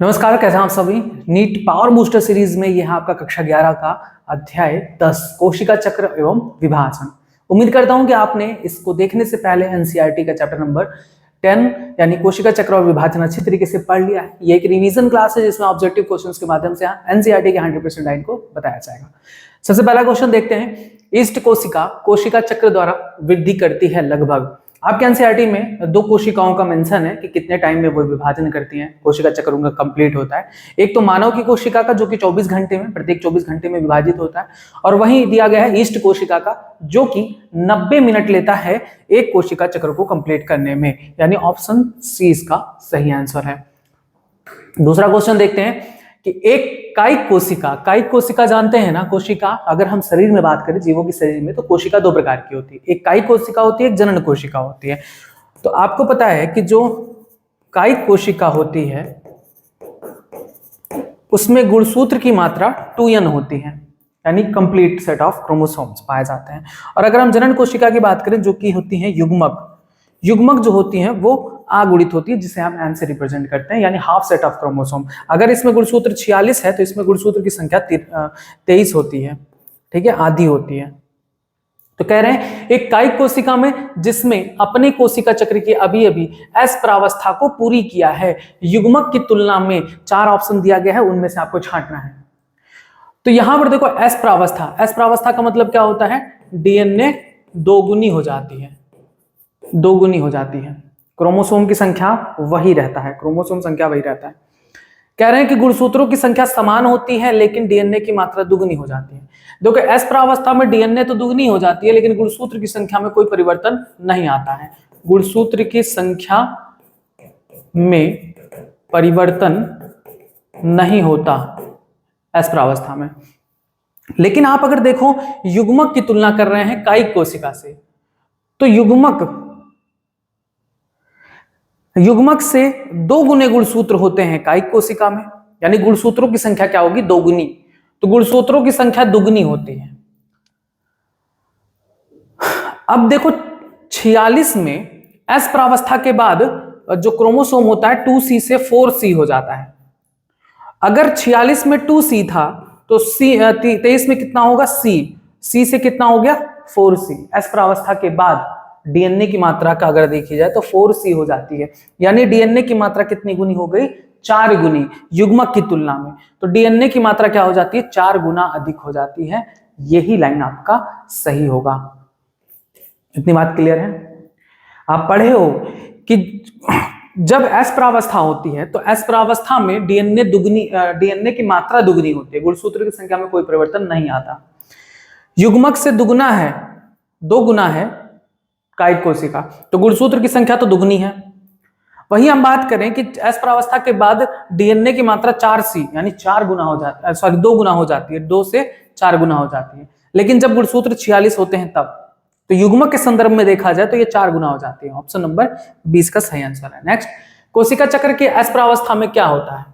नमस्कार, कैसे हैं आप सभी। नीट पावर बूस्टर सीरीज में यह आपका कक्षा 11 का अध्याय 10 कोशिका चक्र एवं विभाजन। उम्मीद करता हूं कि आपने इसको देखने से पहले एनसीईआरटी का चैप्टर नंबर 10 यानी कोशिका चक्र और विभाजन अच्छी तरीके से पढ़ लिया है। ये एक रिवीजन क्लास है जिसमें ऑब्जेक्टिव क्वेश्चंस के माध्यम से एनसीईआरटी के 100% लाइन को बताया जाएगा। सबसे पहला क्वेश्चन देखते हैं। ईस्ट कोशिका कोशिका चक्र द्वारा वृद्धि करती है लगभग। आपके एनसीईआरटी में दो कोशिकाओं का मेंशन है कि कितने टाइम में वो विभाजन करती हैं, कोशिका चक्र उनका कंप्लीट होता है। एक तो मानव की कोशिका का जो कि 24 घंटे में, प्रत्येक 24 घंटे में विभाजित होता है, और वहीं दिया गया है ईस्ट कोशिका का जो कि 90 मिनट लेता है एक कोशिका चक्र को कंप्लीट करने में, यानी ऑप्शन सी इसका सही आंसर है। दूसरा क्वेश्चन देखते हैं कि एक कायिक कोशिका जानते हैं ना। कोशिका अगर हम शरीर में बात करें, जीवों के शरीर में, तो कोशिका दो प्रकार की होती है। एक कायिक कोशिका होती है, एक जनन कोशिका होती है। तो आपको पता है कि जो कायिक कोशिका होती है उसमें गुणसूत्र की मात्रा 2n होती है, यानी कंप्लीट सेट ऑफ क्रोमोसोम्स पाए जाते हैं। और अगर हम जनन कोशिका की बात करें जो कि होती है युग्मक जो होती है वो अगुणित होती है, जिसे हम एन से रिप्रेजेंट करते हैं, यानी हाफ सेट ऑफ क्रोमोसोम। अगर इसमें गुणसूत्र 46 है तो इसमें गुणसूत्र की संख्या 23 होती है, ठीक है, आधी होती है। तो कह रहे हैं एक कायिक कोशिका में जिसमें अपने कोशिका चक्र की अभी एस प्रावस्था को पूरी किया है, युग्मक की तुलना में 4 ऑप्शन दिया गया है, उनमें से आपको छांटना है। तो यहां पर देखो एस प्रावस्था का मतलब क्या होता है, डीएनए दोगुनी हो जाती है, क्रोमोसोम की संख्या वही रहता है, क्रोमोसोम संख्या वही रहता है। कह रहे हैं कि गुणसूत्रों की संख्या समान होती है लेकिन डीएनए की मात्रा दुगनी हो जाती है। देखो एस प्रावस्था में डीएनए तो दुगनी हो जाती है लेकिन गुणसूत्र की संख्या में कोई परिवर्तन नहीं आता है, गुणसूत्र की संख्या में परिवर्तन नहीं होता एस प्रावस्था में। लेकिन आप अगर देखो युग्मक की तुलना कर रहे हैं कायिक कोशिका से, तो युग्मक से 2 गुने गुणसूत्र होते हैं कायिक कोशिका में, यानी गुणसूत्रों की संख्या क्या होगी, 2 गुनी। तो गुणसूत्रों की संख्या दुगनी होती है। अब देखो 46 में एस प्रावस्था के बाद जो क्रोमोसोम होता है 2C से 4C हो जाता है। अगर 46 में 2C था तो 23 में कितना होगा, C से कितना हो गया 4C। एस प्रावस्था के बाद डीएनए की मात्रा का अगर देखी जाए तो 4C हो जाती है, यानी डीएनए की मात्रा कितनी गुनी हो गई, 4 गुनी युग्मक की तुलना में। तो डीएनए की मात्रा क्या हो जाती है, 4 गुना अधिक हो जाती है। यही लाइन आपका सही होगा। इतनी बात क्लियर है। आप पढ़े हो कि जब एस प्रावस्था होती है तो एस प्रावस्था में डीएनए की मात्रा दुगनी होती है, गुणसूत्र की संख्या में कोई परिवर्तन नहीं आता। युग्मक से 2 गुना है कायिक कोशिका, तो गुणसूत्र की संख्या तो दुगनी है। वही हम बात करें कि एस प्रावस्था के बाद डीएनए की मात्रा 4C यानी 4 गुना हो जाती है, 2 गुना हो जाती है, 2 से 4 गुना हो जाती है। लेकिन जब गुणसूत्र 46 होते हैं तब, तो युग्मक के संदर्भ में देखा जाए तो ये 4 गुना हो जाती है। ऑप्शन नंबर 20 का सही आंसर है। नेक्स्ट, कोशिका चक्र के एस प्रावस्था में क्या होता है,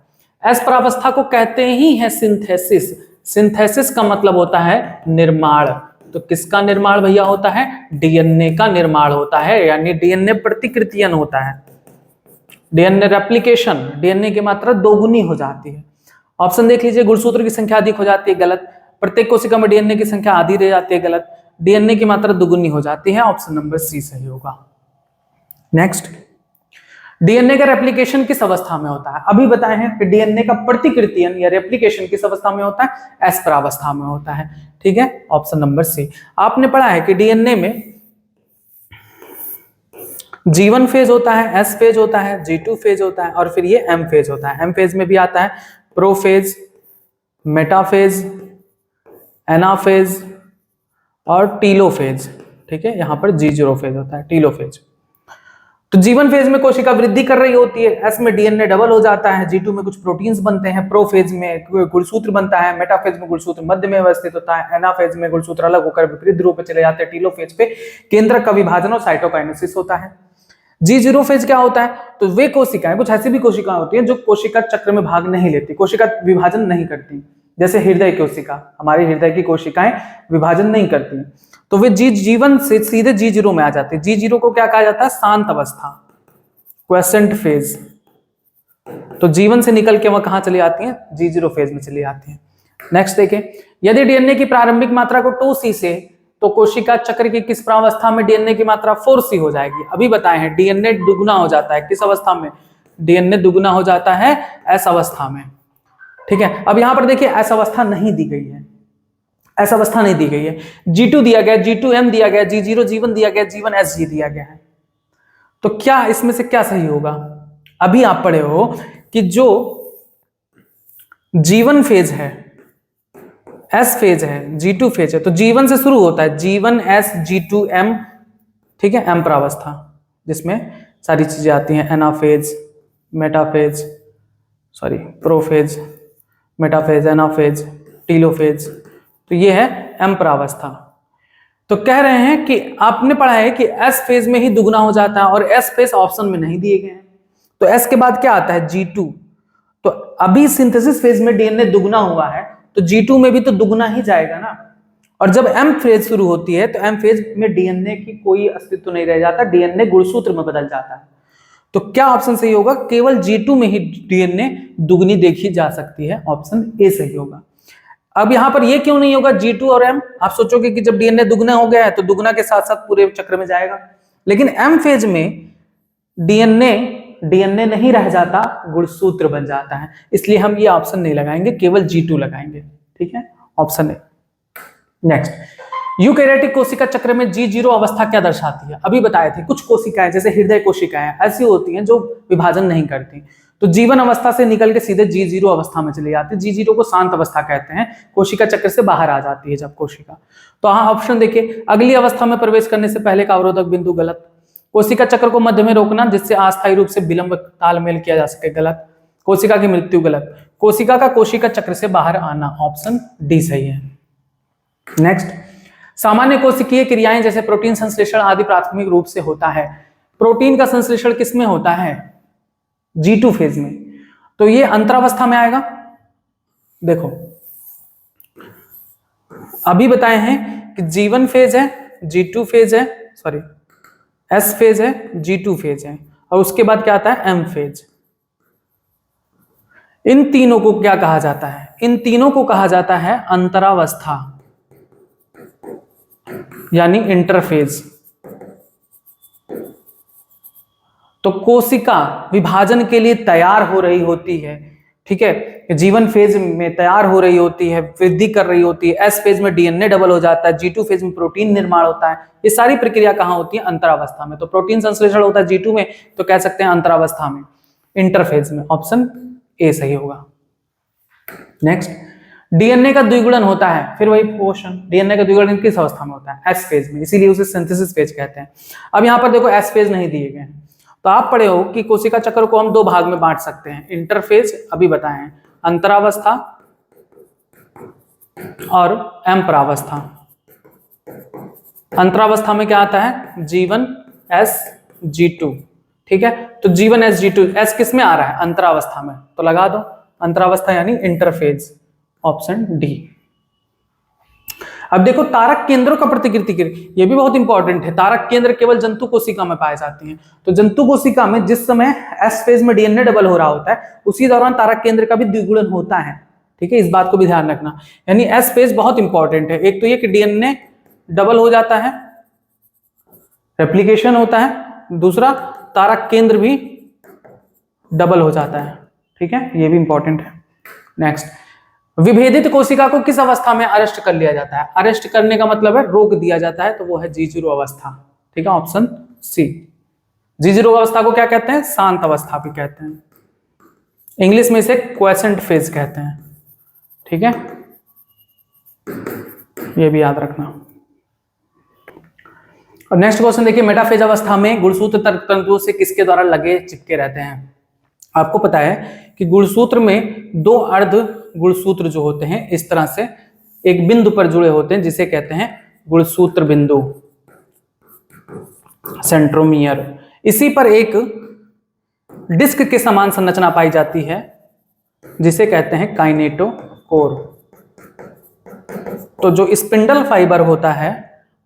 एस प्रावस्था को कहते ही है सिंथेसिस। सिंथेसिस का मतलब होता है निर्माण। तो किसका निर्माण भैया होता है, डीएनए का निर्माण होता है, यानी डीएनए प्रतिकृतियन होता है, डीएनए रेप्लिकेशन। डीएनए की मात्रा 2 गुनी हो जाती है। ऑप्शन देख लीजिए, गुणसूत्र की संख्या अधिक हो जाती है, गलत। प्रत्येक कोशिका में डीएनए की संख्या आधी रह जाती है, गलत। डीएनए की मात्रा दुगुनी हो जाती है, ऑप्शन नंबर सी सही होगा। नेक्स्ट, डीएनए का रेप्लिकेशन किस अवस्था में होता है, अभी बताए हैं कि डीएनए का प्रतिकृतियन या रेप्लिकेशन किस अवस्था में होता है, एस प्रावस्था में होता है, ठीक है, ऑप्शन नंबर सी। आपने पढ़ा है कि डीएनए में G1 फेज होता है, S फेज होता है, G2 फेज होता है, और फिर ये M फेज होता है। M फेज में भी आता है प्रोफेज, मेटाफेज, एनाफेज और टीलोफेज, ठीक है। यहां पर G0 फेज होता है, टीलोफेज। तो G1 फेज में कोशिका वृद्धि कर रही होती है, S में डीएनए डबल हो जाता है, G2 में कुछ प्रोटीन्स बनते हैं, प्रोफेज में गुणसूत्र बनता है, मेटाफेज में गुणसूत्र मध्य में अवस्थित होता है, एनाफेज में गुणसूत्र अलग होकर विपरीत ध्रुव पे चले जाते हैं, टीलोफेज पे केंद्रक का विभाजन और साइटोकाइनेसिस होता है। G0 फेज क्या होता है, तो वे कोशिकाएं, कुछ ऐसी भी कोशिकाएं होती हैं जो कोशिका चक्र में भाग नहीं लेती, कोशिका विभाजन नहीं करती, जैसे हृदय कोशिका, हमारी हृदय की कोशिकाएं विभाजन नहीं करती, तो वे G1 से सीधे G0 में आ जाते हैं। G0 को क्या कहा जाता है, शांत अवस्था, क्वेसेंट फेज, तो G1 से निकल के वह कहां चली आती हैं, G0 फेज में चली आती हैं। नेक्स्ट देखें, यदि डीएनए की प्रारंभिक मात्रा को 2C से, तो कोशिका चक्र की किस प्रावस्था में डीएनए की मात्रा 4C हो जाएगी? अभी बताए हैं डीएनए दुगुना हो जाता है, किस अवस्था में? डीएनए दुगुना हो जाता है एस अवस्था में। ठीक है, अब यहां पर देखिए एस अवस्था नहीं दी गई है, एस अवस्था नहीं दी गई है। G2 दिया गया, G2M दिया गया, G0 G1 दिया गया, G1 SG दिया गया है। तो क्या इसमें से क्या सही होगा? अभी आप पढ़े हो कि जो G1 फेज है, S फेज है, G2 फेज है, तो G1 से शुरू होता है, G1S G2M, ठीक है, M प्रावस्था, जिसमें सारी चीजें आती हैं, anaphase, metaphase, sorry prophase, metaphase, anaphase, telophase, तो ये है M प्रावस्था। तो कह रहे हैं कि आपने पढ़ा है कि S फेज में ही दुगना हो जाता है, और S फेज ऑप्शन में नहीं दिए गए हैं। तो S के बाद क्या आता है? G2। तो अभी सिंथेसिस फेज में डीएनए दुगना हुआ है, तो G2 में भी तो दुगना ही जाएगा ना। और जब M फेज शुरू होती है, तो M फेज में डीएनए की कोई अस्तित्व नहीं रह जाता, डीएनए गुणसूत्र में बदल जाता है। तो क्या ऑप्शन सही होगा? केवल G2 में ही डीएनए दुगनी देखी जा सकती है, ऑप्शन ए सही होगा। अब यहां पर ये क्यों नहीं होगा G2 और M? आप सोचोगे कि जब डीएनए दुगना हो गया है तो दुगना के साथ साथ पूरे चक्र में जाएगा, लेकिन M फेज में डीएनए नहीं रह जाता, गुणसूत्र बन जाता है, इसलिए हम ये ऑप्शन नहीं लगाएंगे, केवल G2 लगाएंगे। ठीक है, ऑप्शन ए। नेक्स्ट, यूकैरियोटिक कोशिका चक्र में G0 अवस्था क्या दर्शाती है? अभी बताए थे, कुछ कोशिकाएं जैसे हृदय कोशिकाएं ऐसी होती हैं जो विभाजन नहीं करती, तो G1 अवस्था से निकल के सीधे G0 अवस्था में चली जाती है। G0 को शांत अवस्था कहते हैं, कोशिका चक्र से बाहर आ जाती है जब कोशिका। तो हाँ, ऑप्शन देखिए, अगली अवस्था में प्रवेश करने से पहले का अवरोधक बिंदु गलत। कोशिका चक्र को मध्य में रोकना जिससे अस्थायी रूप से विलंब तालमेल किया जा सके, गलत। कोशिका की मृत्यु, गलत। कोशिका का कोशिका चक्र से बाहर आना, ऑप्शन डी सही है। नेक्स्ट, सामान्य कोशिकीय क्रियाएं जैसे प्रोटीन संश्लेषण आदि प्राथमिक रूप से होता है। प्रोटीन का संश्लेषण किसमें होता है? G2 फेज में। तो ये अंतरावस्था में आएगा। देखो अभी बताए हैं कि G1 फेज है, G2 फेज है, सॉरी S फेज है, G2 फेज है, और उसके बाद क्या आता है? M phase. इन तीनों को क्या कहा जाता है? इन तीनों को कहा जाता है अंतरावस्था, यानी इंटरफेज। तो कोशिका विभाजन के लिए तैयार हो रही होती है, ठीक है, G1 फेज में तैयार हो रही होती है, वृद्धि कर रही होती है, S फेज में डीएनए डबल हो जाता है, G2 फेज में प्रोटीन निर्माण होता है। ये सारी प्रक्रिया कहां होती है? अंतरावस्था में। तो प्रोटीन संश्लेषण होता है G2 में, तो कह सकते हैं अंतरावस्था में, इंटरफेज में, ऑप्शन ए सही होगा। नेक्स्ट, डीएनए का द्विगुणन होता है, फिर वही क्वेश्चन, डीएनए का द्विगुणन किस अवस्था में होता है? एस फेज में, इसीलिए उसे सिंथेसिस फेज कहते हैं। अब यहां पर देखो एस फेज नहीं दिए गए हैं, तो आप पढ़े हो कि कोशिका चक्र को हम दो भाग में बांट सकते हैं, इंटरफेज अभी बताए हैं, अंतरावस्था और एम प्रावस्था। अंतरावस्था में क्या आता है? G1 S G2, ठीक है। तो G1 S G2, S किस में आ रहा है? अंतरावस्था में, तो लगा दो अंतरावस्था यानी इंटरफेज, ऑप्शन डी। अब देखो तारक केंद्रों का प्रतिकृति, ये भी बहुत इंपॉर्टेंट है। तारक केंद्र केवल जंतु कोशिका में पाए जाते हैं, तो जंतु कोशिका में जिस समय एस फेज में डीएनए डबल हो रहा होता है, उसी दौरान तारक केंद्र का भी द्विगुणन होता है, ठीक है, इस बात को भी ध्यान रखना। यानी एस फेज बहुत इंपॉर्टेंट है। एक तो ये कि डीएनए डबल हो जाता है, रेप्लिकेशन होता है, दूसरा तारक केंद्र भी डबल हो जाता है, ठीक है, ये भी इंपॉर्टेंट है। नेक्स्ट, विभेदित कोशिका को किस अवस्था में अरेस्ट कर लिया जाता है? अरेस्ट करने का मतलब है रोक दिया जाता है, तो वो है G0 अवस्था, ठीक है, ऑप्शन सी। G0 अवस्था को क्या कहते हैं? शांत अवस्था भी कहते हैं, इंग्लिश में इसे क्वेसेंट फेज कहते हैं, ठीक है, ये भी याद रखना। और नेक्स्ट क्वेश्चन देखिए, मेटाफेज अवस्था में गुणसूत्र तंतुओं से किसके द्वारा लगे चिपके रहते हैं? आपको पता है कि गुणसूत्र में दो अर्ध गुणसूत्र जो होते हैं इस तरह से एक बिंदु पर जुड़े होते हैं, जिसे कहते हैं गुणसूत्र बिंदु, सेंट्रोमियर। इसी पर एक डिस्क के समान संरचना पाई जाती है, जिसे कहते हैं काइनेटोकोर। तो जो स्पिंडल फाइबर होता है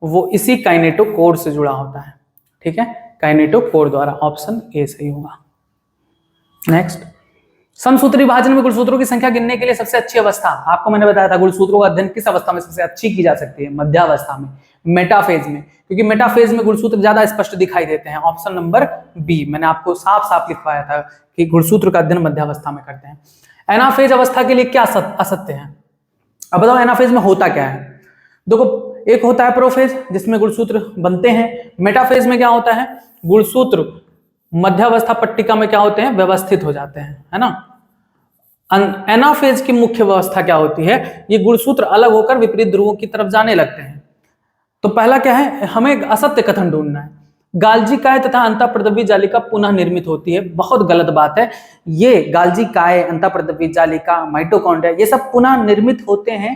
वो इसी काइनेटोकोर से जुड़ा होता है, ठीक है, काइनेटोकोर द्वारा, ऑप्शन ए सही होगा। नेक्स्ट, समसूत्री विभाजन में गुणसूत्रों की संख्या गिनने के लिए सबसे अच्छी अवस्था, आपको मैंने बताया था गुणसूत्रों का अध्ययन किस अवस्था में सबसे अच्छी की जा सकती है, मध्यावस्था में, मेटाफेज में, क्योंकि मेटाफेज में गुणसूत्र ज्यादा स्पष्ट दिखाई देते हैं। ऑप्शन नंबर बी, मैंने आपको साफ साफ लिखवाया था कि गुणसूत्र का अध्ययन मध्यावस्था में करते हैं। एनाफेज अवस्था के लिए क्या असत्य है? अब बताओ एनाफेज में होता क्या है। देखो, एक होता है प्रोफेज जिसमें गुणसूत्र बनते हैं। मेटाफेज में क्या होता है, गुणसूत्र मध्यावस्था पट्टिका में क्या होते हैं, व्यवस्थित हो जाते हैं, है ना। एनाफेज की मुख्य व्यवस्था क्या होती है, ये गुणसूत्र अलग होकर विपरीत ध्रुवों की तरफ जाने लगते हैं। तो पहला क्या है, हमें असत्य कथन ढूंढना है। गाल्जी काय तथा अंतःप्रदवी जालिका पुनः निर्मित होती है, बहुत गलत बात है। ये गाल्जी काय, अंतःप्रदवी जालिका, माइटोकॉन्ड्रिया, ये सब पुनः निर्मित होते हैं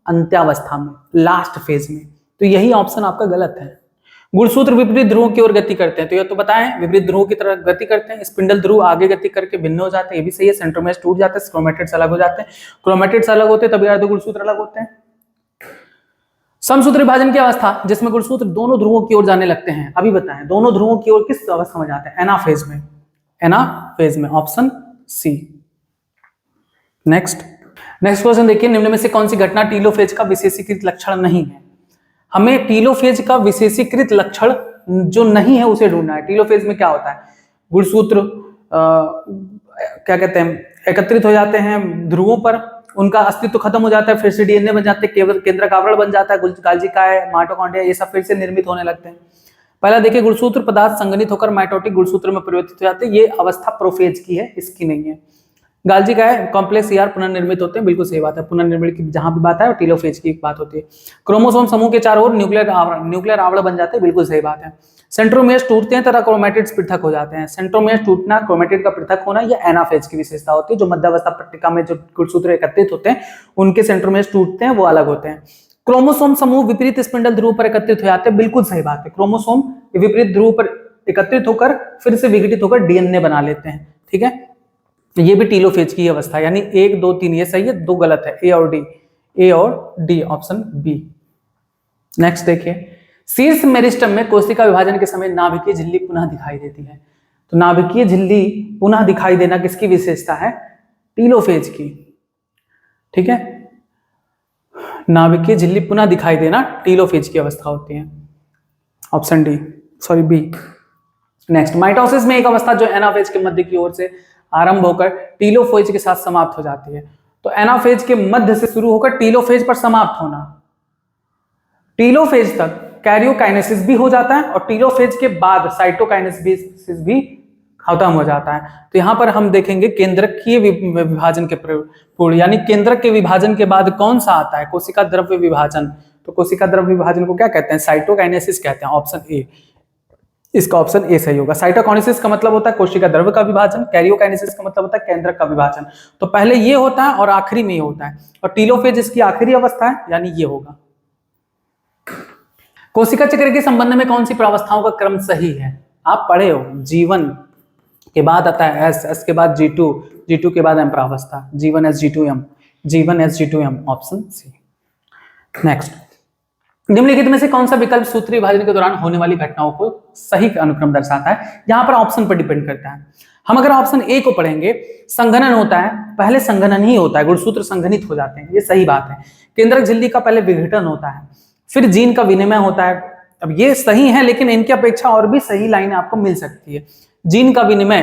अंत्यावस्था में, लास्ट फेज में। तो यही ऑप्शन आपका गलत है। गुणसूत्र विपरीत ध्रुवों की ओर गति करते हैं, तो ये तो बताएं विपरीत ध्रुवों की तरफ गति करते हैं। स्पिंडल ध्रुव आगे गति करके भिन्न हो जाते हैं, ये भी सही है। सेंट्रोमेर्स टूट जाते हैं, क्रोमेटिड्स अलग हो जाते हैं। क्रोमेटिड्स अलग होते हैं तभी अर्ध गुणसूत्र अलग होते हैं। समसूत्र विभाजन की अवस्था जिसमें गुणसूत्र दोनों ध्रुवों की ओर जाने लगते हैं, अभी बताएं दोनों ध्रुवों की ओर किस अवस्था में जाते हैं, एनाफेज में, एनाफेज में, ऑप्शन सी। नेक्स्ट क्वेश्चन देखिए, निम्न में से कौन सी घटना टीलोफेज का विशेषीकृत लक्षण नहीं है? हमें टीलोफेज का विशेषीकृत लक्षण जो नहीं है उसे ढूंढना है। टीलोफेज में क्या होता है, गुणसूत्र क्या कहते हैं, एकत्रित हो जाते हैं ध्रुवों पर, उनका अस्तित्व खत्म हो जाता है, फिर से डीएनए बन जाते हैं, केवल केंद्रक आवरण बन जाता है, गाल्जी काय, माइटोकॉन्ड्रिया, ये सब फिर से निर्मित होने लगते हैं। पहला देखिए, गुणसूत्र पदार्थ संघनित होकर माइटोटिक गुणसूत्र में परिवर्तित हो जाते हैं, ये अवस्था प्रोफेज की है, इसकी नहीं है। गाल्जी काय कॉम्प्लेक्स ईआर पुनर्निर्मित होते हैं, बिल्कुल सही बात है। पुनर्निर्मित की जहां भी बात है टीलोफेज की एक बात होती है। क्रोमोसोम समूह के चारों ओर न्यूक्लियर आवरण बन जाते हैं, बिल्कुल सही बात है। सेंट्रोमेर्स टूटते हैं तथा क्रोमेटिड्स पृथक हो जाते हैं। सेंट्रोमेर्स टूटना, क्रोमेटिड का पृथक होना, यह एनाफेज की विशेषता होती है। जो मध्यावस्था पट्टिका में जो गुणसूत्र एकत्रित होते हैं उनके सेंट्रोमेर्स टूटते हैं, वो अलग होते हैं। क्रोमोसोम समूह विपरीत स्पिंडल ध्रुव पर एकत्रित हो जाते हैं, बिल्कुल सही बात है। क्रोमोसोम विपरीत ध्रुव पर एकत्रित होकर फिर से विघटित होकर डीएनए बना लेते हैं, ठीक है। ये भी टीलोफेज की अवस्था, यानी 1 2 3 ये सही है, 2 गलत है, ए और डी, ऑप्शन बी। नेक्स्ट देखिए, शीर्ष मेरिस्टम में कोशिका विभाजन के समय नाभिकीय झिल्ली पुनः दिखाई देती है। तो नाभिकीय झिल्ली पुनः दिखाई देना किसकी विशेषता है, टीलोफेज की, ठीक है। नाभिकीय झिल्ली पुनः दिखाई देना टीलोफेज की अवस्था होती है, option D, sorry B. Next, mitosis में एक अवस्था जो एनाफेज के मध्य की ओर से आरंभ होकर टीलोफेज के साथ समाप्त हो जाती है। तो एनाफेज के मध्य से शुरू होकर टीलोफेज पर समाप्त होना, टीलोफेज तक कैरियोकाइनेसिस भी हो जाता है और टीलोफेज के बाद साइटोकाइनेसिस भी खत्म हो जाता है। तो यहां पर हम देखेंगे केंद्रकीय विभाजन के पूर्ण, यानी केंद्रक के विभाजन के बाद कौन सा आता है, कोशिका द्रव्य विभाजन। तो कोशिका द्रव्य विभाजन को क्या कहते हैं, साइटोकाइनेसिस कहते हैं, ऑप्शन ए, इसका ऑप्शन ए सही होगा। साइटोकाइनेसिस का मतलब होता है कोशिका द्रव्य का विभाजन, कैरियोकाइनेसिस का मतलब होता है केंद्रक का विभाजन। तो पहले ये होता है और आखिरी में ये होता है, और टीलोफेज इसकी आखिरी अवस्था है, यानी ये होगा। कोशिका चक्र के संबंध में कौन सी प्रावस्थाओं का क्रम सही है, आप पढ़े हो, G1 के बाद आता है S के बाद G2 के बाद M प्रावस्था, G1S G2M, option C. Next, निम्नलिखित में से कौन सा विकल्प सूत्री विभाजन के दौरान होने वाली घटनाओं को सही अनुक्रम दर्शाता है? यहां पर ऑप्शन पर डिपेंड करता है। हम अगर ऑप्शन ए को पढ़ेंगे, संघनन होता है, पहले संघनन ही होता है, गुणसूत्र संघनित हो जाते हैं, ये सही बात है। केंद्रक झिल्ली का पहले विघटन होता है, फिर जीन का विनिमय होता है। अब ये सही है, लेकिन इनकी अपेक्षा और भी सही लाइनें आपको मिल सकती है। जीन का विनिमय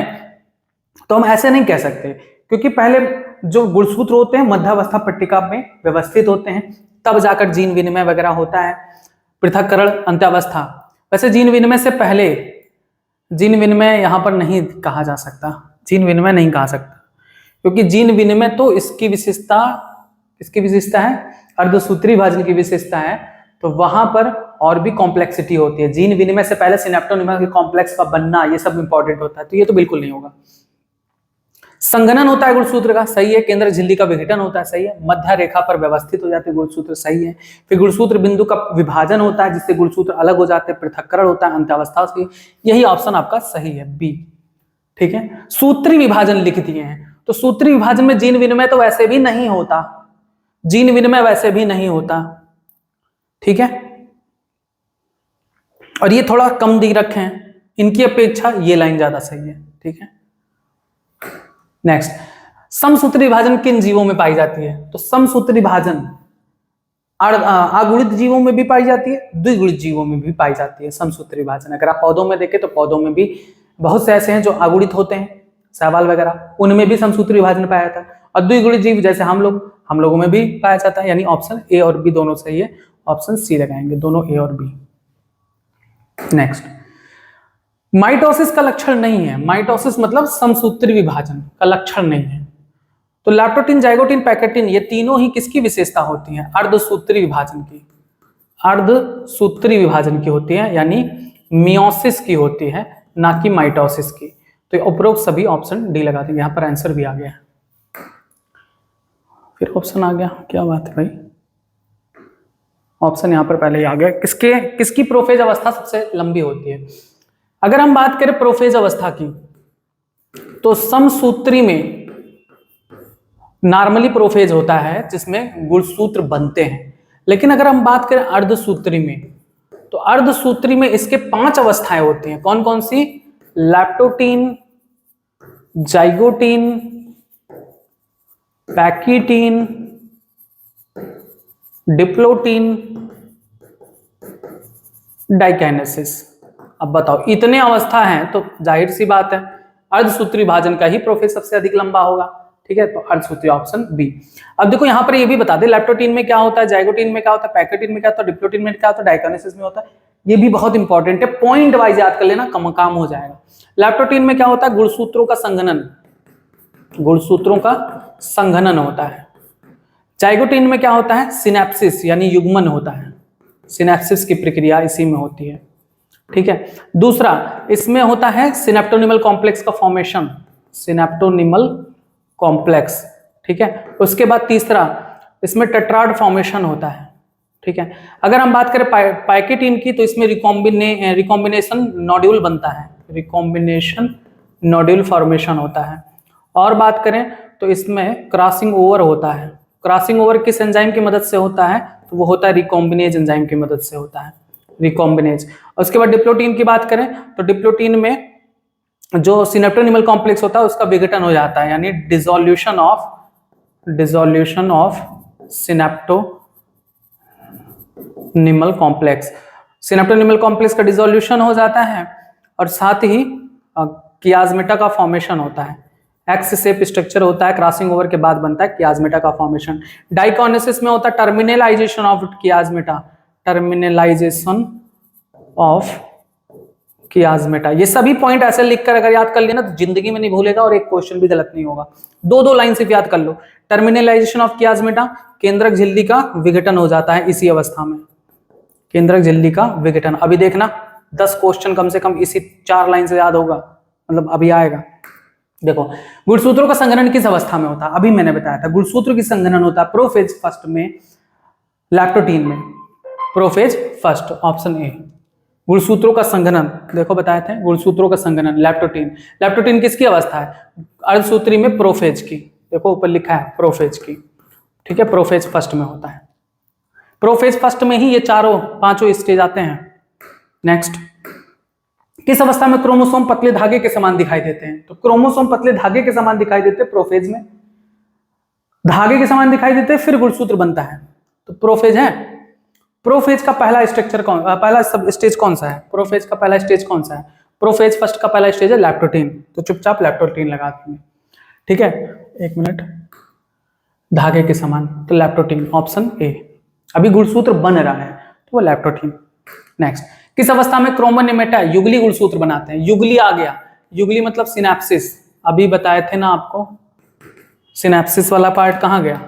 तो हम ऐसे नहीं कह सकते, क्योंकि पहले जो गुणसूत्र होते हैं मध्यावस्था पट्टिका में व्यवस्थित होते हैं, तब जाकर जीन विनिमय वगैरह होता है, पृथक्करण अंत्यावस्था। वैसे जीन विनिमय से पहले, जीन विनिमय यहां पर नहीं कहा जा सकता, जीन विनिमय नहीं कहा सकता, क्योंकि जीन विनिमय तो इसकी विशेषता है, अर्धसूत्री विभाजन की विशेषता है, तो वहां पर और भी कॉम्प्लेक्सिटी होती है। जीन विनिमय से पहले सिनेप्टोन्यूक्लियर कॉम्प्लेक्स का बनना, ये सब इंपॉर्टेंट होता है, तो ये तो बिल्कुल नहीं होगा। संघनन होता है गुणसूत्र का, सही है। केंद्र झिल्ली का विघटन होता है, सही है। मध्य रेखा पर व्यवस्थित हो जाते हैं गुणसूत्र, सही है। फिर गुणसूत्र बिंदु का विभाजन होता है, जिससे गुणसूत्र अलग हो जाते हैं, पृथक्करण होता है अंत्यावस्था से, यही ऑप्शन आपका सही है, बी, ठीक है। सूत्री विभाजन लिख दिए हैं, तो सूत्री विभाजन में जीन विनिमय तो वैसे भी नहीं होता, जीन विनिमय वैसे भी नहीं होता, ठीक है। और ये थोड़ा कम दी रखे हैं, इनकी अपेक्षा ये लाइन ज्यादा सही है, ठीक है। नेक्स्ट, समसूत्री विभाजन किन जीवों में पाई जाती है? तो समसूत्री विभाजन अगुणित जीवों में भी पाई जाती है, द्विगुणित जीवों में भी पाई जाती है समसूत्री विभाजन। अगर आप पौधों में देखें तो पौधों में भी बहुत से ऐसे हैं जो अगुणित होते हैं, शैवाल वगैरह, उनमें भी समसूत्री विभाजन पाया जाता है। और द्विगुणित जीव जैसे हम लोगों में भी पाया जाता है। यानी ऑप्शन ए और बी दोनों सही है, ऑप्शन सी लगाएंगे, दोनों ए और बी। नेक्स्ट, माइटोसिस का लक्षण नहीं है। माइटोसिस मतलब समसूत्री विभाजन का लक्षण नहीं है। तो लैप्टोटीन, जाइगोटीन, पैकेटीन ये तीनों ही किसकी विशेषता होती है? अर्धसूत्री विभाजन की। अर्धसूत्री विभाजन की होती है, यानी मियोसिस की होती है, ना कि माइटोसिस की। तो उपरोक्त सभी ऑप्शन डी लगा देंगे। यहां पर आंसर भी आ गया, फिर ऑप्शन आ गया, क्या बात है भाई, ऑप्शन यहां पर पहले ही आ गया। किसकी प्रोफेज अवस्था सबसे लंबी होती है? अगर हम बात करें प्रोफेज अवस्था की, तो समसूत्री में नॉर्मली प्रोफेज होता है जिसमें गुणसूत्र बनते हैं। लेकिन अगर हम बात करें अर्धसूत्री में, तो अर्धसूत्री में इसके 5 अवस्थाएं होती हैं। कौन कौन सी? लैप्टोटीन, जाइगोटीन, पैकीटीन, डिप्लोटीन, डाइकाइनेसिस। अब बताओ, इतने अवस्था हैं तो जाहिर सी बात है अर्धसूत्री विभाजन का ही प्रोफेज सबसे अधिक लंबा होगा। ठीक है, तो अर्धसूत्री ऑप्शन बी। अब देखो यहां पर ये भी बता दे, लैप्टोटीन में क्या होता है, जाइगोटीन में क्या होता है, पैकेटीन में क्या होता है, डिप्लोटीन में क्या होता है, डाइकाइनेसिस में होता है। ये भी बहुत इंपॉर्टेंट है, पॉइंट वाइज याद कर लेना, काम हो जाएगा। लैप्टोटीन में क्या होता है? गुणसूत्रों का संघनन, गुणसूत्रों का संघनन होता है। जाइगोटीन में क्या होता है? सिनेप्सिस, यानी युग्मन होता है। सिनेप्सिस की प्रक्रिया इसी में होती है। ठीक है, दूसरा इसमें होता है सिनेप्टोनिमल कॉम्प्लेक्स का फॉर्मेशन, सिनेप्टोनिमल कॉम्प्लेक्स। ठीक है, उसके बाद तीसरा इसमें टेट्राड फॉर्मेशन होता है। ठीक है, अगर हम बात करें पैकेटीन की, तो इसमें रिकॉम्बिनेशन नोड्यूल बनता है, रिकॉम्बिनेशन नोड्यूल फॉर्मेशन होता है। और बात करें तो इसमें क्रॉसिंग ओवर होता है। क्रॉसिंग ओवर किस एंजाइम की मदद से होता है? तो वो होता है रिकॉम्बिनेज एंजाइम की मदद से होता है, रिकॉम्बिनेज। उसके बाद डिप्लोटीन की बात करें तो डिप्लोटीन में जो सिनेप्टोनिमल कॉम्प्लेक्स होता है उसका विघटन हो जाता है, यानी dissolution of synaptonemal complex. Synaptonemal complex का डिसोल्यूशन हो जाता है और साथ ही कियाज्मेटा का फॉर्मेशन होता है। एक्स शेप स्ट्रक्चर होता है, क्रॉसिंग ओवर के बाद बनता है कियाज्मेटा का फॉर्मेशन। डाइकोनेसिस में होता है टर्मिनलाइजेशन ऑफ कियाज्मेटा, टर्मिनलाइजेशन ऑफ कियाज्मेटा। ये सभी पॉइंट ऐसे लिखकर अगर याद कर लेना तो जिंदगी में नहीं भूलेगा और एक क्वेश्चन भी गलत नहीं होगा। 2 लाइन सिर्फ याद कर लो। टर्मिनलाइजेशन ऑफ कियाज्मेटा, केंद्रक झिल्ली का विघटन हो जाता है इसी अवस्था में, केंद्रक झिल्ली का विघटन। अभी देखना 10 क्वेश्चन कम से कम इसी 4 लाइन से याद होगा, मतलब अभी आएगा। देखो, गुणसूत्रों का संघनन किस अवस्था में होता है? अभी मैंने बताया था गुणसूत्र की संघनन होता है प्रोफेज फर्स्ट में, लैप्टोटीन में, प्रोफेज फर्स्ट, ऑप्शन ए। गुणसूत्रों का संघनन देखो बताए थे, गुणसूत्रों का संघनन लैप्टोटीन। लैप्टोटीन किसकी अवस्था है? अर्धसूत्री में प्रोफेज की, देखो ऊपर लिखा है प्रोफेज की। ठीक है, प्रोफेज फर्स्ट में होता है। प्रोफेज फर्स्ट में ही ये 4-5 स्टेज आते हैं। नेक्स्ट, किस अवस्था में क्रोमोसोम पतले धागे के समान दिखाई देते हैं? तो क्रोमोसोम पतले धागे के समान दिखाई देते हैं प्रोफेज में, धागे के समान दिखाई देते हैं, फिर गुणसूत्र बनता है। तो प्रोफेज है। प्रोफेज का पहला स्ट्रक्चर पहला सब स्टेज कौन सा है? प्रोफेज का पहला स्टेज कौन सा है? प्रोफेज फर्स्ट का पहला स्टेज है लैप्टोटीन, तो चुपचाप लैप्टोटीन लगा देंगे। ठीक है, 1 मिनट, धागे के समान, तो लैप्टोटीन, ऑप्शन ए। अभी गुणसूत्र बन रहा है तो वो लैप्टोटीन। नेक्स्ट, किस अवस्था में क्रोमोनेमेटा युगली गुणसूत्र बनाते हैं? युगली आ गया, युगली मतलब सिनेप्सिस, अभी बताए थे ना आपको, सिनेप्सिस वाला पार्ट कहां गया?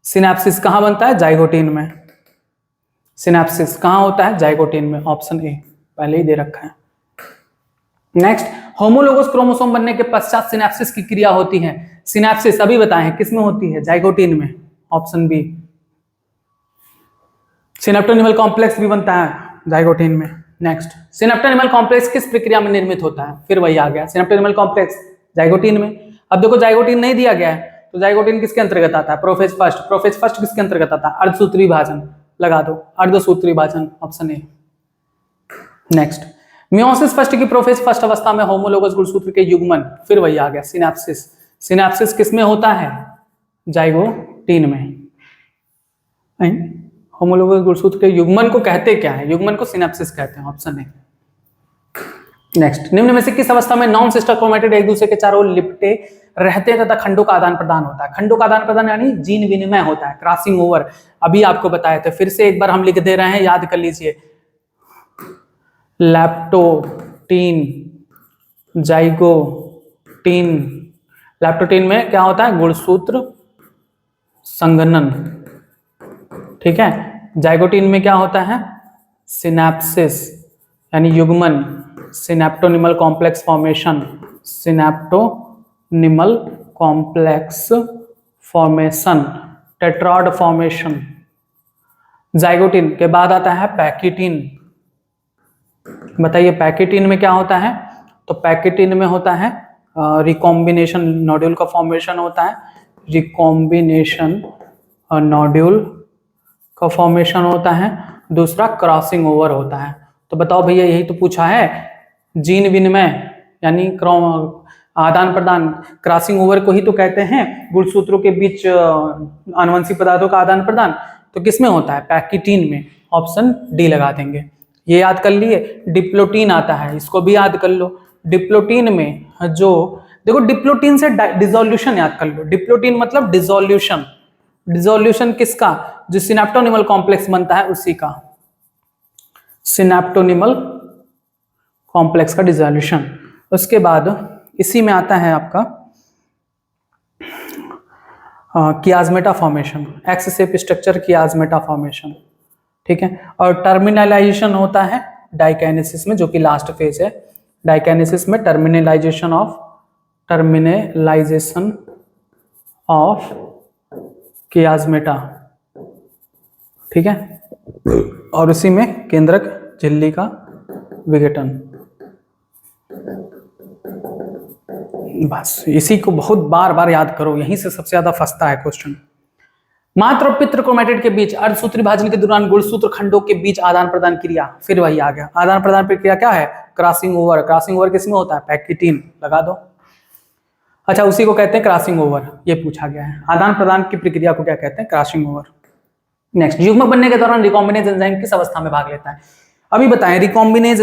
सिनेप्सिस कहां बनता है? जाइगोटीन में। सिनेप्सिस कहां होता है? जाइगोटीन में, ऑप्शन ए पहले ही दे रखा है। नेक्स्ट, होमोलोगस क्रोमोसोम बनने के पश्चात सिनेप्सिस की क्रिया होती है। सिनेप्सिस अभी बताए हैं किस में होती है? जाइगोटीन में, ऑप्शन बी। सिनेप्टोनिमल कॉम्प्लेक्स भी बनता है जाइगोटीन में। नेक्स्ट, सिनेप्टोनिमल कॉम्प्लेक्स किस प्रक्रिया में निर्मित होता है? फिर वही आ गया, सिनेप्टोनिमल कॉम्प्लेक्स जाइगोटीन में। अब देखो जाइगोटीन नहीं दिया गया है तो जाइगोटीन किसके अंतर्गत आता है? Prophase first. प्रोफेज फर्स्ट किसके अंतर्गत आता है? अर्धसूत्री विभाजन, लगा दो अर्धसूत्री विभाजन, option A. Next, meiosis first की प्रोफेज फर्स्ट अवस्था में होमोलोगस गुणसूत्र के युग्मन, फिर वही आ गया सिनेप्सिस। सिनेप्सिस किसमें होता है? जाइगोटीन में। होमोलोगस गुणसूत्र के युग्मन को कहते क्या है? युग्मन को सिनेप्सिस कहते हैं, ऑप्शन ए। नेक्स्ट, निम्न में से किस अवस्था में नॉन सिस्टर क्रोमैटिड एक दूसरे के चारों ओर लिपटे रहते हैं तथा खंडों का आदान प्रदान होता है? खंडों का आदान प्रदान यानी जीन विनिमय होता है, क्रॉसिंग ओवर। अभी आपको बताया था, फिर से एक बार हम लिख दे रहे हैं, याद कर लीजिए। लैप्टोटीन, जाइगोटीन। लैप्टोटीन में क्या होता है? गुणसूत्र संघनन, ठीक है। जाइगोटीन में क्या होता है? सिनेप्सिस यानी युग्मन, synaptonemal complex formation, synaptonemal complex formation, tetrad formation. Zygotene के बाद आता है पैकिटीन। बताइए पैकिटीन में क्या होता है? तो पैकिटीन में होता है रिकॉम्बिनेशन नोड्यूल का फॉर्मेशन होता है, रिकॉम्बिनेशन नोड्यूल का फॉर्मेशन होता है। दूसरा क्रॉसिंग ओवर होता है। तो बताओ भैया, यही तो पूछा है, जीन विनिमय यानी आदान प्रदान, क्रॉसिंग ओवर को ही तो कहते हैं गुणसूत्रों के बीच आनुवंशिक पदार्थों का आदान प्रदान। तो किसमें होता है? पैकिटीन में। ऑप्शन डी लगा देंगे। ये याद कर लिए। डिप्लोटीन आता है, इसको भी याद कर लो। डिप्लोटीन में जो देखो, डिप्लोटीन से डिसोल्यूशन याद कर लो। डिप्लोटीन मतलब डिसोल्यूशन। डिसोल्यूशन किसका? जो सिनेप्टोनिमल कॉम्प्लेक्स बनता है उसी का, सिनेप्टोनिमल कॉम्प्लेक्स का डिसोल्यूशन। उसके बाद इसी में आता है आपका chiasmata formation, X shape structure chiasmata formation, ठीक है। और टर्मिनलाइजेशन होता है डाइकाइनेसिस में, जो कि लास्ट फेज है। डाइकाइनेसिस में टर्मिनलाइजेशन ऑफ कियाज्मेटा, ठीक है। और उसी में केंद्रक झिल्ली का विघटन। बस इसी को बहुत बार बार याद करो, यहीं से सबसे ज्यादा फंसता है क्वेश्चन। मात्र और पितृ क्रोमैटिड के बीच अर्धसूत्री विभाजन के दौरान गुणसूत्र खंडों के बीच आदान प्रदान क्रिया, फिर वही आ गया। आदान प्रदान प्रक्रिया क्या है? Crossing over. क्रॉसिंग ओवर किसमें होता है? पैकिटीन, लगा दो। अच्छा, उसी को कहते हैं क्रॉसिंग ओवर, ये पूछा गया है। आदान प्रदान की प्रक्रिया को क्या कहते हैं? Crossing over. नेक्स्ट, युग्मक बनने के दौरान रिकॉम्बिनेज एंजाइम किस अवस्था में भाग लेता है? अभी बताएं। रिकॉम्बिनेज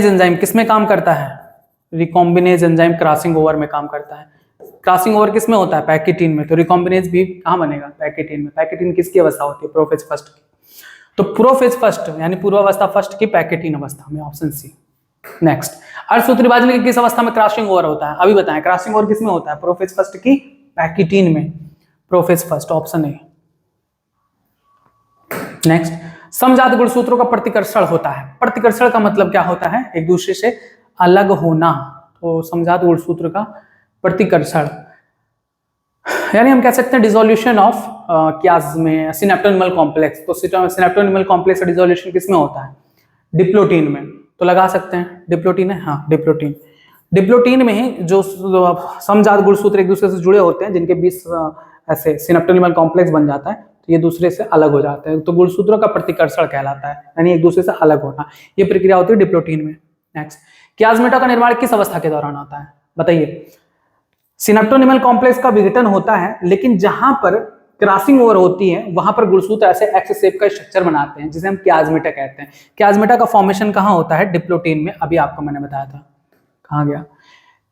एंजाइम किसमें काम करता है? रिकॉम्बिनेज एंजाइम क्रॉसिंग ओवर में काम करता है। क्रॉसिंग ओवर किसमें होता है? पैकिटीन में। तो रिकॉम्बिनेज भी कहां बनेगा? पैकिटीन में। पैकिटीन किसकी अवस्था होती है? प्रोफेज फर्स्ट की। तो प्रोफेज फर्स्ट यानी पूर्वावस्था फर्स्ट की पैकिटीन अवस्था में, ऑप्शन सी। नेक्स्ट, अर्धसूत्री विभाजन की किस अवस्था में क्रॉसिंग ओवर होता है? अभी बताएं। क्रॉसिंग ओवर किसमें होता है? प्रोफेज फर्स्ट की पैकिटीन में, prophase first, option A. Next, समजात गुणसूत्रों का प्रतिकर्षण होता है। प्रतिकर्षण का मतलब क्या होता है? एक दूसरे से अलग होना। तो समजात गुणसूत्र का प्रतिकर्षण यानी हम कह सकते हैं डिसोल्यूशन ऑफ कियाज में सिनेप्टोनिमल कॉम्प्लेक्स। तो सिनेप्टोनिमल कॉम्प्लेक्स का डिसोल्यूशन किसमें होता है? डिप्लोटीन में। तो लगा सकते हैं डिप्लोटीन है, हाँ डिप्लोटीन। डिप्लोटीन में ही जो समजात गुणसूत्र एक दूसरे से जुड़े होते हैं, जिनके बीच ऐसे सिनेप्टोनिमल कॉम्प्लेक्स बन जाता है, तो ये दूसरे से अलग हो जाते हैं। तो गुणसूत्रों का प्रतिकर्षण कहलाता है, यानी एक दूसरे से अलग होना। ये प्रक्रिया होती है डिप्लोटीन में। नेक्स्ट, कियाज्मेटा का निर्माण किस अवस्था के दौरान होता है? बताइए। सिनेप्टोनिमल कॉम्प्लेक्स का विघटन होता है, लेकिन जहां पर क्रॉसिंग ओवर होती है वहां पर गुणसूत्र ऐसे एक्स शेप का स्ट्रक्चर बनाते हैं, जिसे हम कियाज्मेटा कहते हैं। कियाज्मेटा का फॉर्मेशन कहां होता है? डिप्लोटीन में। अभी आपको मैंने बताया था, कहां गया?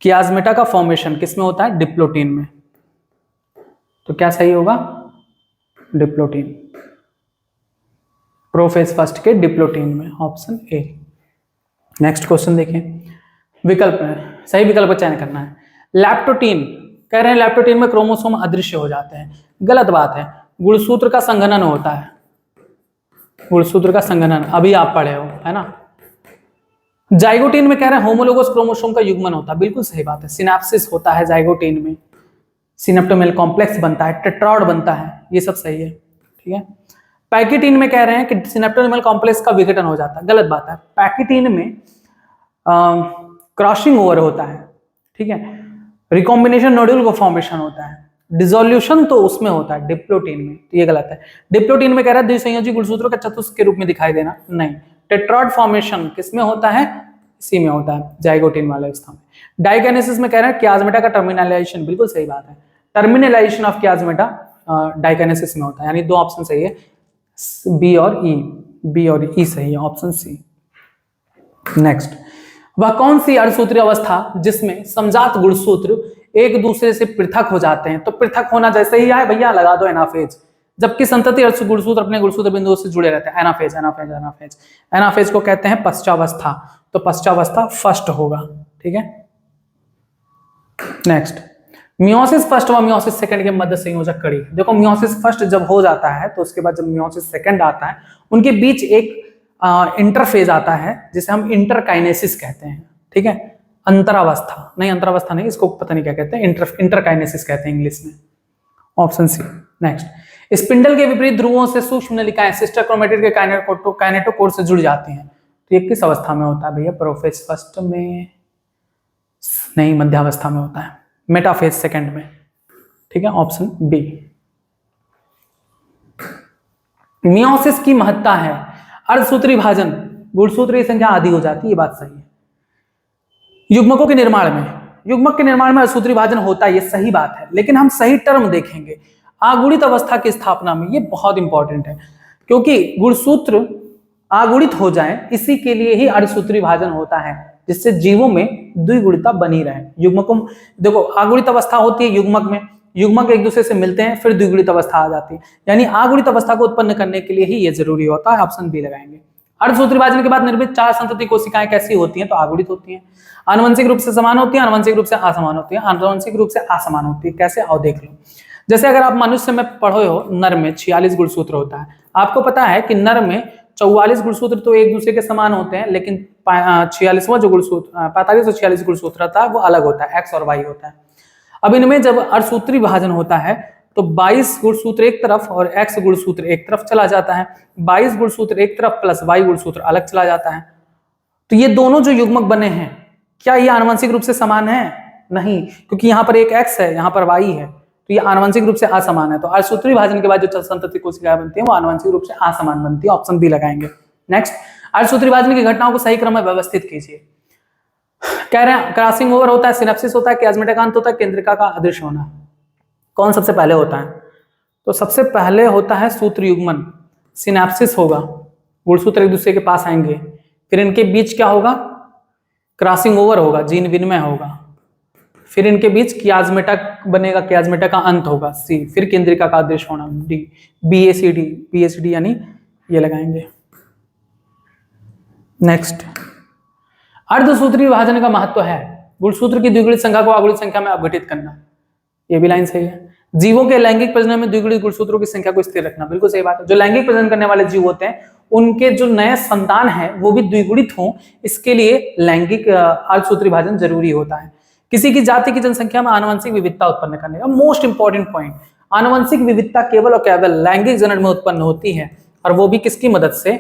कियाज्मेटा का फॉर्मेशन किसमें होता है? डिप्लोटीन में। तो क्या सही होगा? डिप्लोटीन, प्रोफेज फर्स्ट के डिप्लोटीन में, ऑप्शन ए। नेक्स्ट क्वेश्चन देखें। विकल्प में सही विकल्प का चयन करना है। लैप्टोटीन, कह रहे हैं लैप्टोटीन में क्रोमोसोम अदृश्य हो जाते हैं। गलत बात है। गुणसूत्र का संघनन होता है, गुणसूत्र का संघनन, अभी आप पढ़े हो, है ना। जाइगोटीन में कह रहे हैं होमोलोगस क्रोमोसोम का युग्मन होता है, बिल्कुल सही बात है। सिनेप्सिस होता है जाइगोटीन में, सिनेप्टोनिमल कॉम्प्लेक्स बनता है, टेट्राड बनता है, ये सब सही है, ठीक है। पैकिटीन में कह रहे हैं कि सिनेप्टोनिमल कॉम्प्लेक्स का विघटन हो जाता है, गलत बात है। पैकिटीन में क्रॉसिंग ओवर होता है, ठीक है। रिकॉम्बिनेशन नोड्यूल का फॉर्मेशन होता है। डिसोल्यूशन तो उसमें होता है डिप्लोटीन में, तो ये गलत है। डिप्लोटीन में कह रहा है द्विसंयोजी गुणसूत्रों का चतुष्क के रूप में दिखाई देना, नहीं। टेट्राड फॉर्मेशन किसमें होता है? इसी में होता है, जाइगोटिन वाले अवस्था में। डाइकाइनेसिस में कह रहे हैं कियाज्मेटा का टर्मिनलाइजेशन, बिल्कुल सही बात है, टर्मिनलाइजेशन ऑफ कियाज्मेटा डाइकाइनेसिस में होता है, यानी दो ऑप्शन सही है, बी और ई, बी और ई सही है, ऑप्शन सी। नेक्स्ट, वह कौन सी अर्धसूत्रीय अवस्था जिसमें समजात गुणसूत्र एक दूसरे से पृथक हो जाते हैं? तो पृथक होना जैसे ही आए भैया लगा दो एनाफेज, जबकि संतति अर्ध गुणसूत्र अपने गुणसूत्र बिंदुओं से जुड़े रहते हैं। एनाफेज एनाफेज एनाफेज एनाफेज को कहते हैं पश्चावस्था, तो पश्चावस्था फर्स्ट होगा, ठीक है। नेक्स्ट, मियोसिस फर्स्ट व मियोसिस सेकंड के मध्य संयोजक कड़ी। देखो मियोसिस फर्स्ट जब हो जाता है तो उसके बाद जब मियोसिस सेकंड आता है उनके बीच एक इंटरफेज आता है जिसे हम इंटरकाइनेसिस कहते हैं, ठीक है। अंतरावस्था नहीं, अंतरावस्था नहीं, इसको पता नहीं क्या कहते हैं, इंटरकाइनेसिस कहते हैं इंग्लिश में, ऑप्शन सी। नेक्स्ट, स्पिंडल के विपरीत ध्रुवों से सूक्ष्म नलिकाएं सिस्टर क्रोमेटिड के काइनेटोकोर से जुड़ जाती हैं, तो ये किस अवस्था में होता है भैया? प्रोफेज फर्स्ट में नहीं, मध्यावस्था में होता है, मेटाफेज सेकंड में, ठीक है, ऑप्शन बी। मियोसिस की महत्ता है, अर्धसूत्री भाजन गुणसूत्र की संख्या आधी हो जाती है, ये बात सही है। युग्मकों के निर्माण में, युग्मक के निर्माण में अर्धसूत्री भाजन होता है, ये सही बात है, लेकिन हम सही टर्म देखेंगे आगुणित अवस्था की स्थापना में, ये बहुत इंपॉर्टेंट है, क्योंकि गुणसूत्र आगुणित हो जाए इसी के लिए ही अर्धसूत्री भाजन होता है, जिससे जीवों में द्विगुणिता बनी रहे। युग्मकों, देखो आगुणित अवस्था होती है युग्मक में, युग्मक एक दूसरे से मिलते हैं फिर द्विगुणित अवस्था आ जाती है, यानी आगुणित अवस्था को उत्पन्न करने के लिए ही ये जरूरी होता है, ऑप्शन बी लगाएंगे। अर्धसूत्री भाजन के बाद निर्मित 4 संतति कोशिकाएं कैसी होती हैं? तो आगुणित होती हैं, आनुवंशिक रूप से समान होती है, आनुवंशिक रूप से असमान होती है, आनुवंशिक रूप से असमान होती है। कैसे? आओ देख लो। जैसे अगर आप मनुष्य में पढ़े हो, नर में 46 गुणसूत्र होता है, आपको पता है कि नर में 44 गुणसूत्र तो एक दूसरे के समान होते हैं, लेकिन 46वां जो गुणसूत्र 45 और 46 गुणसूत्र होता है वो अलग होता है, एक्स और वाई होता है। अब इनमें जब अर्धसूत्री भाजन होता है तो 22 गुणसूत्र एक तरफ और एक्स गुणसूत्र एक तरफ चला जाता है, 22 गुणसूत्र एक तरफ प्लस वाई गुणसूत्र अलग चला जाता है। तो ये दोनों जो युग्मक बने हैं, क्या ये आनुवंशिक रूप से समान है? नहीं, क्योंकि यहाँ पर एक एक्स है, यहाँ पर वाई है, तो ये आनुवंशिक रूप से असमान है। तो अर्धसूत्री भाजन के बाद जो संतति कोशिकाएं बनती है वो आनुवंशिक रूप से असमान बनती है, ऑप्शन बी लगाएंगे। नेक्स्ट, अर्धसूत्री भाजन की घटनाओं को सही क्रम में व्यवस्थित कीजिए। कह रहे हैं क्रॉसिंग ओवर होता है, सिनेप्सिस होता है, कियाज्मेटा का अंत होता है, केंद्रिका का अदृश्य होना। कौन सबसे पहले होता है? तो सबसे पहले होता है सूत्र युग्मन, सिनेप्सिस होगा, गुणसूत्र एक दूसरे के पास आएंगे, फिर इनके बीच क्या होगा? क्रॉसिंग ओवर होगा, जीन विनिमय होगा, फिर इनके बीच कियाज्मेटा बनेगा, कियाज्मेटा का अंत होगा, सी, फिर केंद्रिका का अदृश्य होना, डी, बीएसीडी, बीएसीडी यानी ये लगाएंगे। नेक्स्ट, अर्धसूत्री विभाजन का महत्व है गुणसूत्र की द्विगुणित संख्या को आगुणित संख्या में अपघटित करना, ये भी लाइन सही है। जीवों के लैंगिक प्रजनन में द्विगुणित गुणसूत्रों की संख्या को स्थिर रखना, बिल्कुल सही बात है। जो लैंगिक प्रजनन करने वाले जीव होते हैं उनके जो नए संतान है वो भी द्विगुणित हो, इसके लिए लैंगिक अर्धसूत्री विभाजन जरूरी होता है। किसी की जाति की जनसंख्या में आनुवंशिक विविधता उत्पन्न करने का, मोस्ट इंपॉर्टेंट पॉइंट, आनुवंशिक विविधता केवल और केवल लैंगिक जनन में उत्पन्न होती है, और वो भी किसकी मदद से?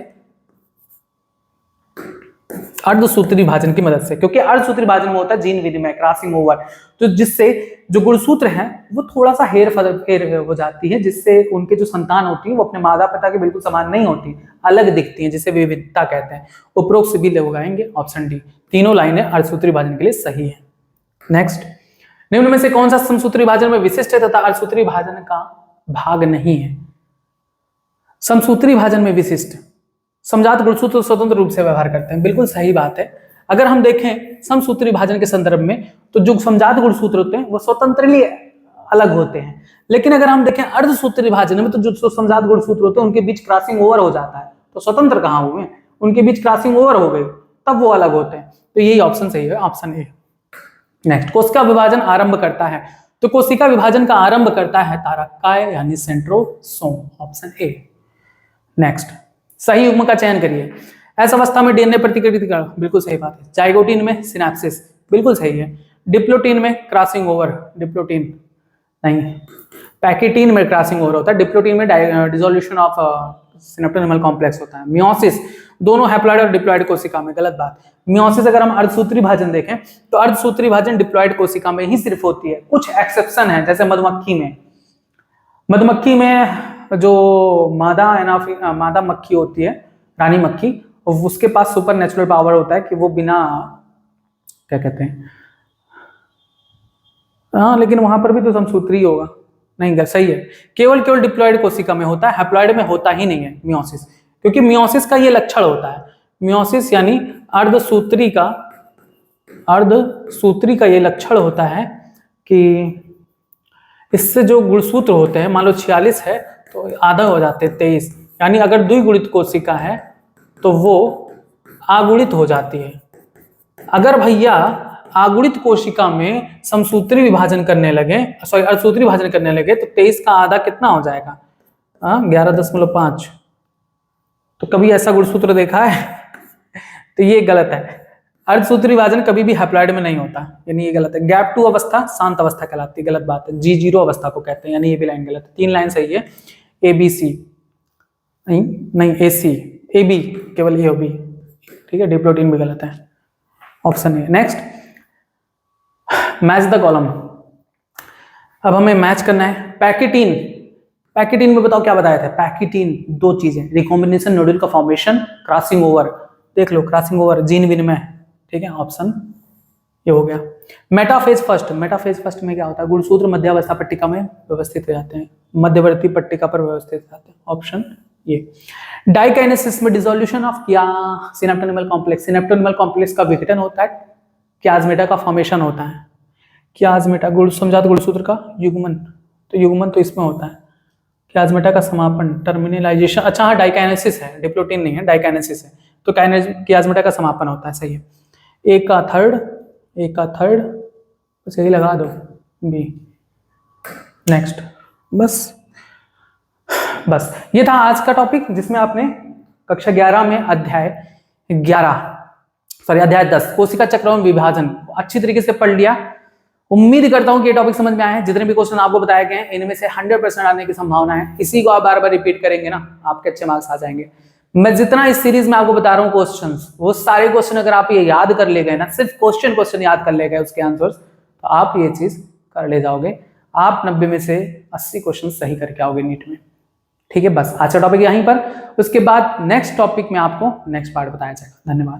अर्धसूत्री भाजन की मदद से, क्योंकि अर्धसूत्री भाजन में होता है जीन विनिमय, क्रॉसिंग ओवर, तो जिससे जो गुणसूत्र हैं वो थोड़ा सा हेर फेर हो जाती है, जिससे उनके जो संतान होती है वो अपने माता पिता के बिल्कुल समान नहीं होती, अलग दिखती हैं, जिसे विविधता कहते हैं। उपरोक्त से भी लगाएंगे, ऑप्शन डी, तीनों लाइनें अर्धसूत्री भाजन के लिए सही है। नेक्स्ट, निम्न में से कौन सा समसूत्री भाजन में विशिष्ट है तथा अर्धसूत्री भाजन का भाग नहीं है? समसूत्री भाजन में विशिष्ट समजात गुणसूत्र स्वतंत्र रूप से व्यवहार करते हैं, बिल्कुल सही बात है। अगर हम देखें समसूत्री भाजन के संदर्भ में तो जो समजात गुणसूत्र होते हैं वो स्वतंत्रली अलग होते हैं, लेकिन अगर हम देखें अर्धसूत्री भाजन में तो जो समजात गुणसूत्र होते हैं उनके बीच क्रॉसिंग ओवर हो जाता है, तो स्वतंत्र कहाँ हुए? उनके बीच क्रॉसिंग ओवर हो गई, तब वो अलग होते हैं, तो यही ऑप्शन सही है, ऑप्शन ए। नेक्स्ट, कोशिका विभाजन आरंभ करता है, तो कोशिका विभाजन का आरंभ करता है तारकाय यानी सेंट्रोसोम, ऑप्शन ए। नेक्स्ट, सही युग्म का चयन करिए। ऐसा अवस्था में डीएनए प्रतिकृति, बिल्कुल सही बात है। जाइगोटिन में सिनेप्सिस, बिल्कुल सही है। डिप्लोटिन में क्रॉसिंग ओवर, डिप्लोटिन नहीं, पैकेटिन में क्रॉसिंग ओवर होता है, डिप्लोटिन में डिसोल्यूशन ऑफ सिनेप्टोनिमल कॉम्प्लेक्स होता है। मियोसिस दोनों हैप्लॉइड और डिप्लॉइड कोशिका में, गलत बात। मियोसिस अगर हम अर्धसूत्री भाजन देखें तो अर्धसूत्री भाजन डिप्लॉइड कोशिका में ही सिर्फ होती है, कुछ एक्सेप्शन है, जैसे मधुमक्खी में, मधुमक्खी में जो मादा मक्खी होती है, रानी मक्खी, उसके पास सुपर नेचुरल पावर होता है कि वो बिना, क्या कहते हैं, हाँ लेकिन वहां पर भी तो समसूत्री होगा, नहीं सही है, केवल डिप्लॉयड कोशिका में होता है, हैप्लॉयड में होता ही नहीं है मियोसिस, क्योंकि मियोसिस का ये लक्षण होता है, मियोसिस यानी अर्धसूत्री का ये लक्षण होता है कि इससे जो गुणसूत्र होते हैं, मान लो 46 है तो आधा हो जाते हैं 23, यानी अगर द्विगुणित कोशिका है तो वो आगुणित हो जाती है। अगर भैया आगुणित कोशिका में समसूत्री विभाजन करने लगे, सॉरी अर्धसूत्री विभाजन करने लगे, तो 23 का आधा कितना हो जाएगा? 11.5। तो कभी ऐसा गुणसूत्र देखा है? तो ये गलत है, अर्धसूत्री विभाजन कभी भी हैप्लॉइड में नहीं होता, यानी ये गलत है। गैप 2 अवस्था शांत अवस्था कहलाती है, गलत बात है, G0 अवस्था को कहते हैं, यानी ये भी लाइन गलत है। 3 लाइन सही है, ABC नहीं AC, AB केवल A और B, ठीक है, डिप्लोटीन भी गलत है, option A. Next, match the column. अब हमें मैच करना है पैकेटीन। पैकेटीन में बताओ क्या बताया था? पैकेटीन 2 चीजें, रिकॉम्बिनेशन नोड्यूल का फॉर्मेशन, क्रॉसिंग ओवर, देख लो क्रॉसिंग ओवर, जीन विनिमय, ठीक है, ऑप्शन ये हो गया। मेटाफेज फर्स्ट, मेटाफेज फर्स्ट में क्या होता है? गुणसूत्र मध्यावस्था पट्टिका में व्यवस्थित हो जाते हैं, मध्यवर्ती पट्टिका पर व्यवस्थित हो जाते हैं, ऑप्शन ये। डाइकाइनेसिस में डिसोल्यूशन ऑफ क्या? सिनेप्टोनिमल कॉम्प्लेक्स, सिनेप्टोनिमल कॉम्प्लेक्स का विघटन होता है, क्याज्मेटा का फॉर्मेशन होता है, क्याज्मेटा गुण समझात गुणसूत्र का युग्मन, तो युग्मन तो इसमें होता है, क्याज्मेटा का समापन, टर्मिनलाइजेशन, अच्छा हाँ डाइकाइनेसिस है, डिप्लोटीन नहीं है, डाइकाइनेसिस है, तो क्याज्मेटा का समापन होता है, सही है। एक का थर्ड बस यही लगा दो, बी। नेक्स्ट, बस ये था आज का टॉपिक, जिसमें आपने कक्षा 11 में अध्याय 10 कोशिका चक्र एवं विभाजन अच्छी तरीके से पढ़ लिया। उम्मीद करता हूं कि ये टॉपिक समझ में आया है। जितने भी क्वेश्चन आपको बताए गए हैं इनमें से 100% आने की संभावना है। इसी को आप बार बार रिपीट करेंगे ना, आपके अच्छे मार्क्स आ जाएंगे। मैं जितना इस सीरीज में आपको बता रहा हूँ क्वेश्चंस, वो सारे क्वेश्चन अगर आप ये याद कर ले गए ना, सिर्फ क्वेश्चन याद कर ले गए उसके आंसर्स, तो आप ये चीज कर ले जाओगे। आप 90 में से 80 क्वेश्चन सही करके आओगे नीट में, ठीक है। बस आज का टॉपिक यहीं पर, उसके बाद नेक्स्ट टॉपिक में आपको नेक्स्ट पार्ट बताया जाएगा। धन्यवाद।